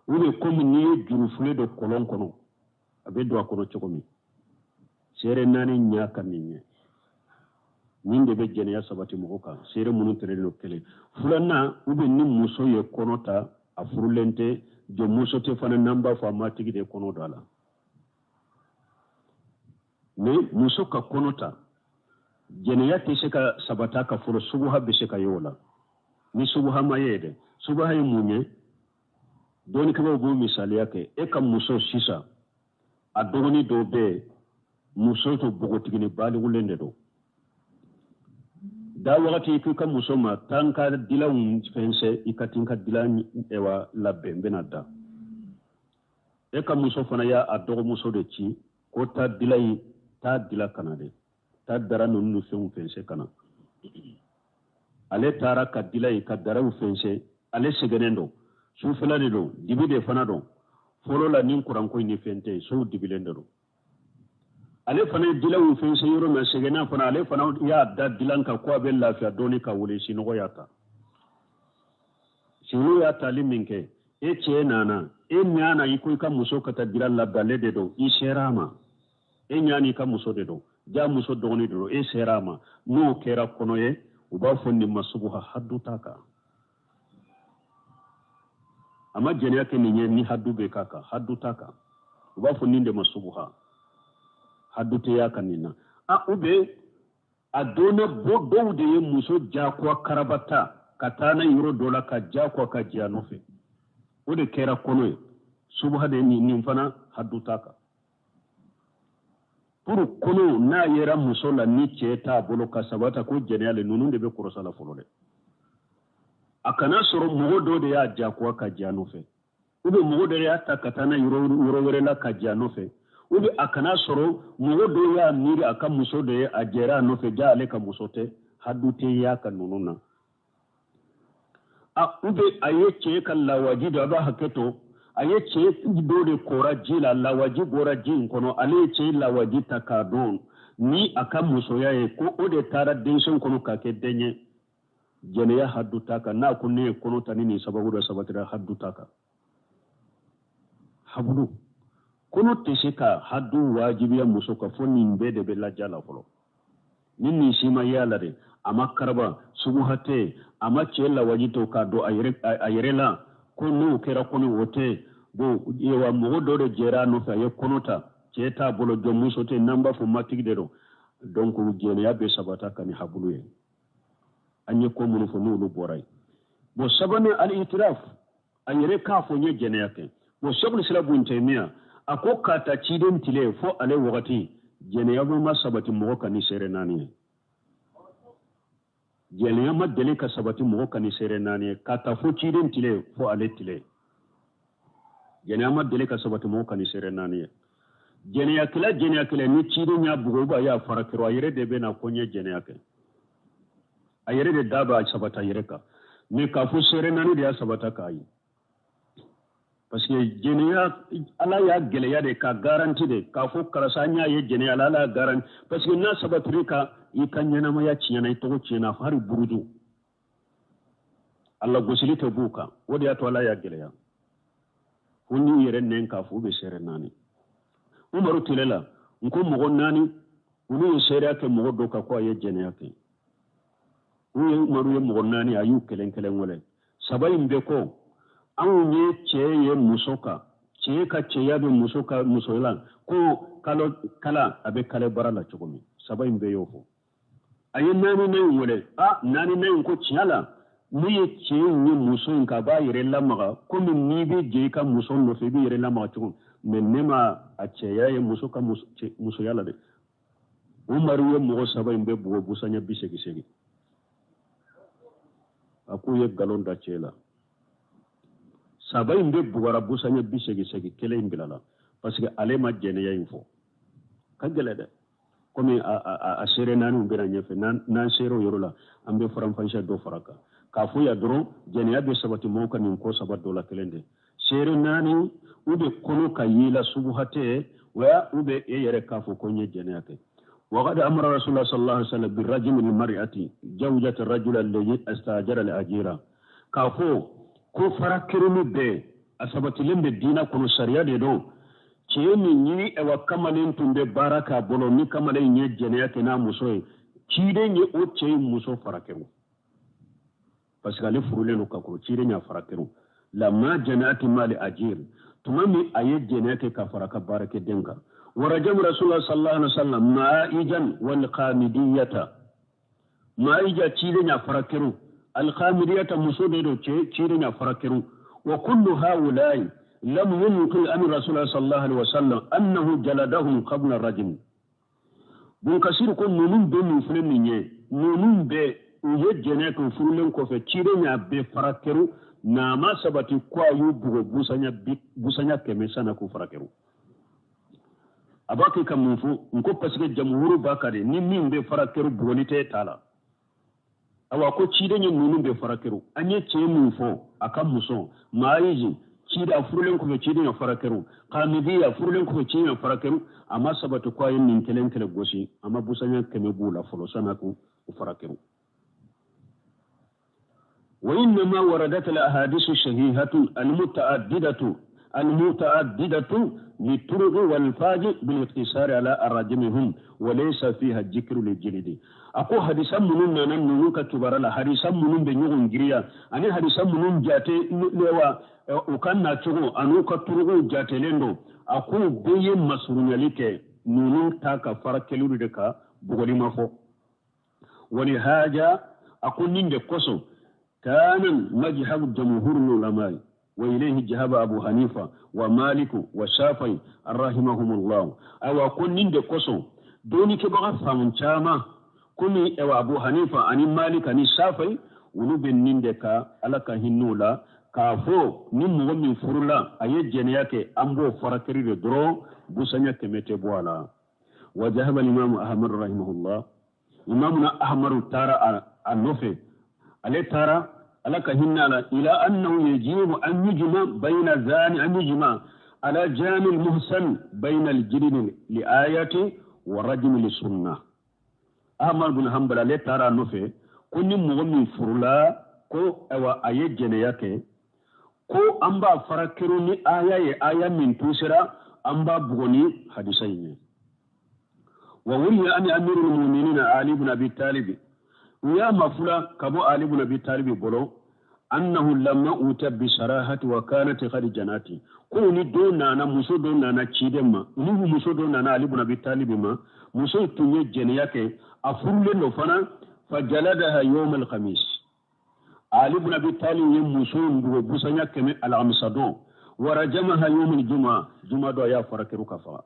ule komi ni jurufule do kolon kono abe do kono chogomi sere nani nyaka ninye ninde be jeneya sabati mugo ka sere munu terelo kele fulanna ube ni muso ye kono ta afurulente jo muso te fana namba fa matigi de kono dala ne muso ka konota jeneya te se ka sabata ka furo subuha be se ka yola ni subuha mayede subuha yi munye doni kaba bo misali yake e ka muso sisa adoni do be muso to bogotigi ni bali wulende do da wakati ku ka muso ma tanka dila fense ikatinka dila ewa labbe benada e ka muso fana ya adogo muso de ci ko ta dila kanade ta dara nunu fense kana ale tara ka dila ka dara fense ale segenendo su fela de do dibide fana do folo la nin kuran ko ni fente so dibilendo do ale fana dila fense yoro me segena fana ale fana ya da dilanka ko be lafiya doni ka wule shi no yata sinu ya taliminke e ce nana e nyana iko ka muso ka ta dilan la bale de do i serama e nyani ka muso de do ja muso doni do e serama no kera kono ye uba fonni masubuha haddu taka ama jeni yake ni haddu be kaka haddu taka uba fonni de masubuha haddu te yaka nina ube adona bodo de muso ja kwa karabata katana yuro dola ka ja kwa ka janofe ode kera kono ye subha de ni fana haddu taka puru kono na yera muso la ni cheta bolo ka sabata ko jenale nunu de be korosala folole akana soro mugo do de ya ja kwa ka janofe ube mugo de ya takatana yuro were la ka janofe ube akana soro mugo do ya miri aka muso de ajera no fe jale ka muso te haddu te ya ka nununa ube ayeche kan lawaji da ba haketo ayeche do de kora jila lawaji gora jin kono aleche lawaji takadon ni aka muso ya e ko ode tara denson kono ka ke denye jene ya haddu taka na kunne kono tanini sababu da sabatira haddu taka habdu kono tesheka haddu wajibiya muso ka foni mbede be la jala folo ninni sima yalare ama karba subuhate ama chela wajito ka do ayirela ko nu kera kono wote bo yewa mo do de jera no fa ye konota cheta bolo jomu sote namba fu matigdero donc jene ya be sabata kan habuluye anye ko mun fo no boray bo sabane al itiraf ayire ka fo nye jene yake bo shobul silabu ntemiya ako kata chiden tile fo ale wakati jene ya ma sabati mo kan sere nani jene ya ma dele ka sabati mo kan sere nani kata fo chiden tile fo ale tile jene ya ma dele ka sabati mo kan sere nani jene ya kila ni chiden ya bugo ba ya farakiro ayire de be na konye jene yake ayire de daba sabata ayire ka ne ka fo sere nani de ya sabata kai parce que jeniya ala ya geleya de ka garanti de ka fo karasanya ye jeniya ala garanti parce que na sabatri ka i kanyana ma ya ciyana i togo ciyana hari buruju alla gosili te buka wodi ato ala ya geleya hunni yere nen ka fo be sere nani umaru tilela nko mogo nani unu ye sere ake mogo do ka ko ye jeniya ke umaru ye mogo nani ayu kelen wole sabai mbe ko an ye cɛ ye muso kan cɛ ka cɛya bɛ muso ka musoya ko kala a bɛ kale bara la cogo min saba in bɛ y'o fɔ a ye naani naani wele naani naani ko tiɲɛ la ne ye cɛ in ye muso in ka b'a yɛrɛ lamaga komi n'i bɛ jɛ i ka muso nɔfɛ i bɛ yɛrɛ lamaga cogo mɛ ne ma a cɛya ye muso ka musoya la dɛ umaru ye mɔgɔ saba in bɛ bugɔ busanya 80 a k'u ye nkalon da cɛ la saba in bɛ bugara busanya 80 kelen in bilala parce que ale ma jɛnɛya in fɔ ka gɛlɛ dɛ komi a sere naani bɛ na ɲɛfɛ n'an sera o yɔrɔ la an bɛ faranfasiya dɔ fara kan k'a fɔ ya dɔrɔn jɛnɛya bɛ sabati mɔgɔw ka nin ko saba dɔ la kelen de sere naani u bɛ kɔnɔ ka yila subuhate wa u bɛ e yɛrɛ k'a fɔ ko n ye jɛnɛya kɛ وقد أمر رسول الله صلى الله عليه وسلم بالرجم المرأة زوجة الرجل الذي استأجر الأجيرة كافو ko farakirinu be asabatilen be dina kono sariya de do cɛ min ɲini ewa kamalen tun bɛ baara k'a bolo ni kamalen ye jɛnɛya kɛ n'a muso ye ciden ye o cɛ in muso farakiru parce que ale furulen do ka kɔrɔ ciden y'a farakiru lamma jɛnɛyati mali ajir tuma min a ye jɛnɛya kɛ ka fara ka baara kɛ den kan warajam rasulullah sallallahu alaihi wasallam ma'ijan wal qamidiyata ma'ija ciden y'a farakiru الخامرية مسودة تشيرنا فركروا وكل هؤلاء لم ينقل عن رسول الله صلى الله عليه وسلم أنه جلدهم قبل الرجم بون كثير كون نونون بي من فلمينيه نونون بي يجنك فلن كوفي تشيرنا بفركروا ناما سبتي كوايو بغو بوسانيا كمسانا كو فركروا أباكي كمونفو نكو بسكي جمهور باكاري نمين بفركروا بغونيتي تالا awa ko cide yin nunun bai farakiru an yi ce mun fo akan muso ma'aiji cide a furulen ku cide ya farakiru qamidiya furulen ku cide ya farakiru amma sabata kwayin nin kelen goshi amma busanya kame bula folo sana ku farakiru wa inna ma waradat al ahadith shahihatu al mutaaddidatu للطرق والفاجئ بالاقتصار على أراجمهم وليس فيها الذكر للجلد أكو حديثا منون نانو كتبارا لا حديثا منون بنيون جريا أني حديثا منون جاتي لوا وكان ناتشو أنو كترغو جاتي لندو أكو بيه مسرون يليك نونون تاكا فركلو ردكا بغلي مفو ولهذا أكو نين قصو كان مجهب جمهور العلماء وإليه جهاب أبو حنيفة ومالك وشافعي رحمهم الله أو أكون نند قصو دوني كبغا فانشاما كوني أو أبو حنيفة أني مالك أني شافعي ونبن نندك ألك هنولا كافو نمو من فرلا أي جنياك أمبو فركري درو بسنيا كمتبوالا وذهب الإمام أحمد رحمه الله إمامنا أحمد تارا النوفي عليه تارا ألك هنالا إلى أنه يجب أن يجمع بين الزاني أن يجمع على جانب المحسن بين الجرين لآية ورجم للسنة أحمد بن حنبل عليه تارا نوفي كل مغمي فرلا كو أو آية جنياك كو أمبا فركروني آية من توسرا أمبا بغني حديثين وولي أن أمير المؤمنين علي بن أبي طالب ويا مفلا كبو علي بن أبي طالب بلو أنه لما أوتى بصراحة وكانت قد جناتي كوني دونا أنا مسو دونا أنا تشيدما نيه مسو دونا أنا علي بن أبي طالب ما مسو تنيه جنياك أفرل لفنا فجلدها يوم الخميس علي بن أبي طالب يمسو بوسانيا كمي العمسدون ورجمها يوم الجمعة جمعة دو يا فركرو كفا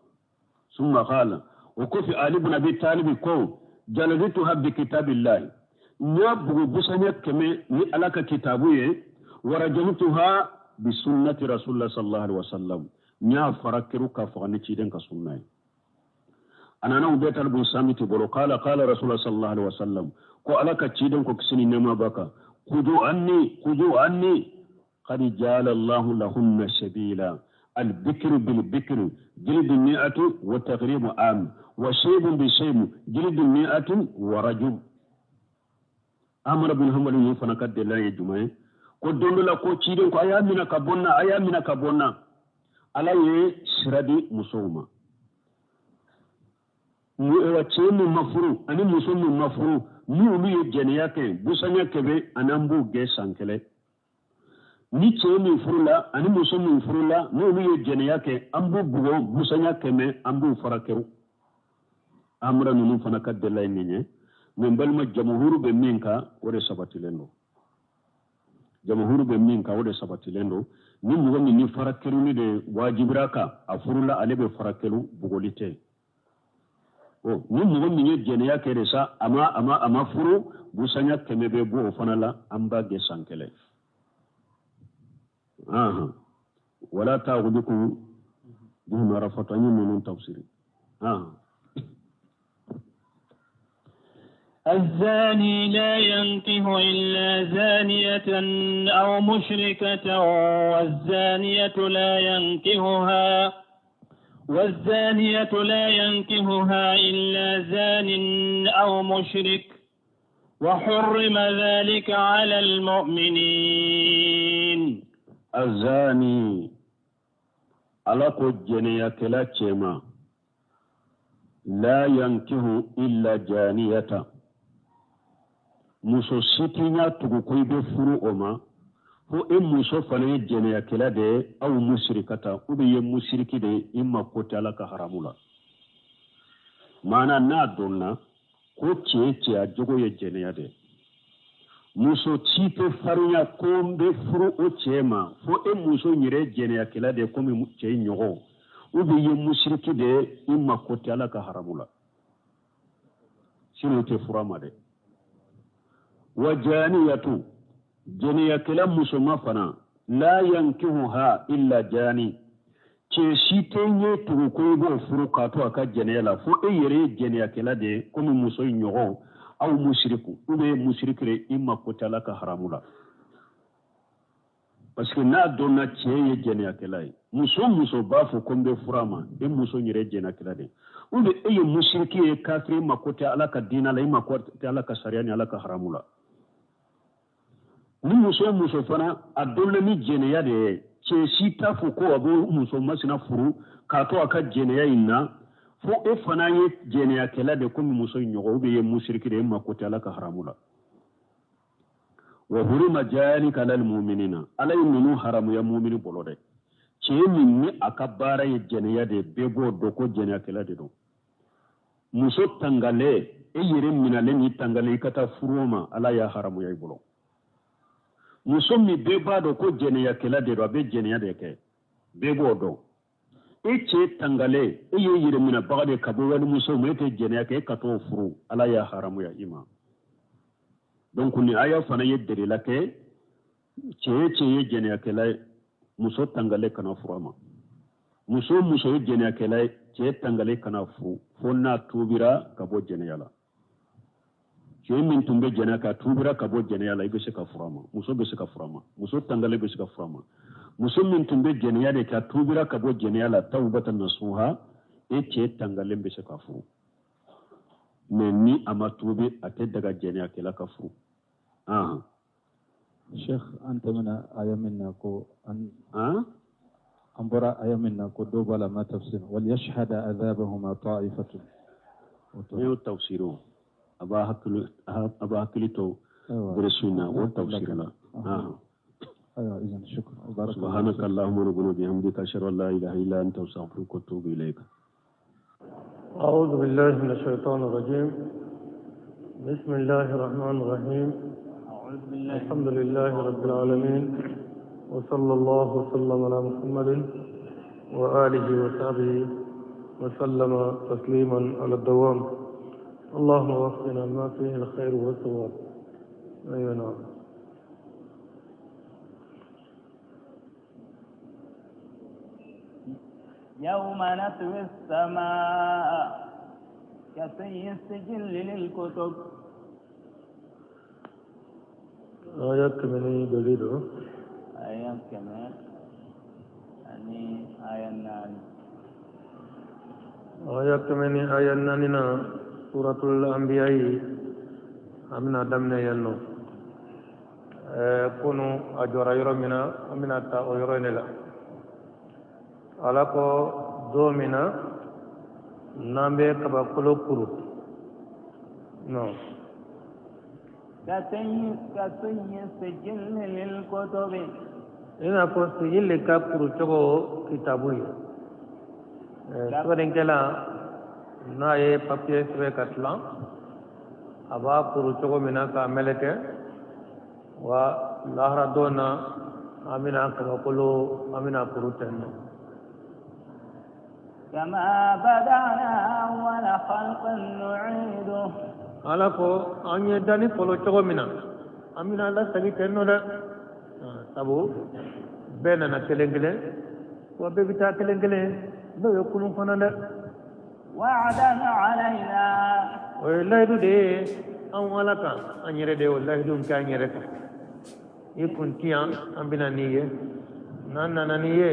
ثم قال وكفي علي بن أبي طالب كو جلدتها بكتاب الله نبغو بسنة كمي نألك كتابوية ورجمتها بسنة رسول الله صلى الله عليه وسلم نيا فركرو كفغاني تيدن كسنة أنا نو بيت البن سامي تبولو قال رسول الله صلى الله عليه وسلم كو ألك تيدن كسني نما بكا خذوا عني قد جعل الله لهن سبيلا البكر بالبكر جلد 100 وتغريب عام وشيب بشيب جلد 100 ورجم أمر بن حنبل يفنكد الله يجمعه كدون لا كو تشيدن كو ايامنا كبونا على سردي مسوما وچيم مفرو اني مسوم مفرو ني جنياك بوسانيا كبه انامبو گسانكله ni ce min furula ani muso min furula n'olu ye jɛnɛya kɛ an b'u bugo busanya kɛmɛ an b'u farakeru amra ninnu fana ka dela ye nin ye mais balima jamhuru bɛ min kan o de sabatilen don ni mɔgɔ min ni farakeru ni de wajibira kan a furula ale bɛ farakeru bugoli tɛ ni mɔgɔ min ye jɛnɛya kɛ de sa a ma furu busanya kɛmɛ bɛ bɔ o fana la an b'a gɛ san kɛlɛ ولا تأخذكم بهم رفض من تفسير الزاني لا ينكح إلا زانية أو مشركة والزانية لا ينكحها إلا زان أو مشرك وحرم ذلك على المؤمنين الزاني على كجنيا كلا تشيما لا ينكح إلا جانية muso sitinya tugukoi be furu o ma fo muso fana ye jɛnɛya kɛla de aw musirikata u bɛ ye musiriki de i ma ko tɛ ala ka haramu la maana n'a donna ko cɛ a jogo ye jɛnɛya de muso ci tɛ farinya ko n bɛ furu o cɛ ma fo muso yɛrɛ jɛnɛya kɛla de komi cɛ ɲɔgɔn u bɛ ye musiriki de i ma ko tɛ ala ka haramu la sinon tɛ fura ma dɛ وجانية جنية كلا مسلمة فنا لا ينكحها إلا جاني كيشيتيني تغوكوي بو فروقاتو أكا جنية لا فو إيري جنية كلا دي كم مسوي نيغو أو مشركو أبي مشرك ري إما قتالك حرامولا parce que n'a donna cɛ ye jɛnɛya kɛla ye muso b'a fɔ ko n bɛ fura ma e muso yɛrɛ jɛnɛya kɛla de ou bien e ye musiriki ye kafiri ma ko tɛ ala ka diina la i ma ko tɛ ala ka sariya ni ala ka haramu la ni muso fana a donna ni jɛnɛya de ye cɛ si t'a fɔ ko a bɛ muso masina furu k'a to a ka jɛnɛya in na fo e fana ye jɛnɛya kɛla de komi muso ɲɔgɔn ou bien ye musiriki de e ma ko tɛ ala ka haramu la وحرم ذلك على المؤمنين على يمنو حرام يا مؤمن بولode cɛ min ni a ka baara ye jɛnɛya de bɛɛ b'o dɔn ko jɛnɛya kɛla de don muso tangale e yɛrɛ minalen ni tangale i ka taa furu ma ala y'a haramuya i bolo muso min bɛɛ b'a dɔn ko jɛnɛya kɛla de don a bɛ jɛnɛya de kɛ bɛɛ b'o dɔn e cɛ tangale e ye yɛrɛ minabaga de ka bɔ wali muso ma e tɛ jɛnɛya kɛ e ka t'o furu ala y'a haramuya i ma donc ni aya fana ye derela kɛ cɛ ye jɛnɛya kɛla ye muso tangale kana furu ma muso ye jɛnɛya kɛla ye cɛ tangale kana furu fo n'a tubira ka bɔ jɛnɛya la cɛ min tun bɛ jɛnɛya ka tubira ka bɔ jɛnɛya la i bɛ se ka furu ma muso bɛ se ka furu ma muso tangale bɛ se ka furu ma muso min tun bɛ jɛnɛya de ka tubira ka bɔ jɛnɛya la tawbatan nasuha e cɛ tangale bɛ se ka furu mais ni a ma tubi a tɛ daga jɛnɛya kɛla ka furu Sheikh anta mina ayamina ko an bɔra ayamina ko dɔ b'a la ma tafsir wal yashhada adhabahuma ta'ifatun ne tafsiro aba hakilito برسولنا والتوصيل لا إذن شكرا سبحانك اللهم ربنا بحمدك أشهد أن لا إله إلا أنت أستغفرك وأتوب إليك أعوذ بالله من الشيطان الرجيم بسم الله الرحمن الرحيم الحمد لله رب العالمين وصلى الله وسلم على محمد وآله وصحبه وسلم تسليما على الدوام اللهم وفقنا ما فيه الخير والثواب أيوة نعم يوم نطوي السماء كطي السجل للكتب آيات كمان دليل آيات كمان يعني آيات كمان آيات نانينا سورة الأنبياء أمنا دمنا ينو كونو أجورا يرومنا أمنا تا يروينلا alako domina nambe kaba kolo kuru no كطي السجل للكتب ina ko sijil ka kuru chogo kitabu yi so den kala na ye papier swe katla aba kuru chogo mina ka meleke wa lahra dona amina kaba kolo amina kuru tenno كما بدأنا أول خلق نعيده ala ko an ye dani folo cogo min na an bɛna la sagi kɛ nɔ dɛ sabu bɛɛ nana kelen kelen wa bɛɛ bɛ taa kelen kelen n'o ye kulun fana dɛ وعدا علينا o ye layidu de ye anw ala kan an yɛrɛ de ye o layidu kɛ an yɛrɛ kan i kun ti yan an bɛna n'i ye n'an nana n'i ye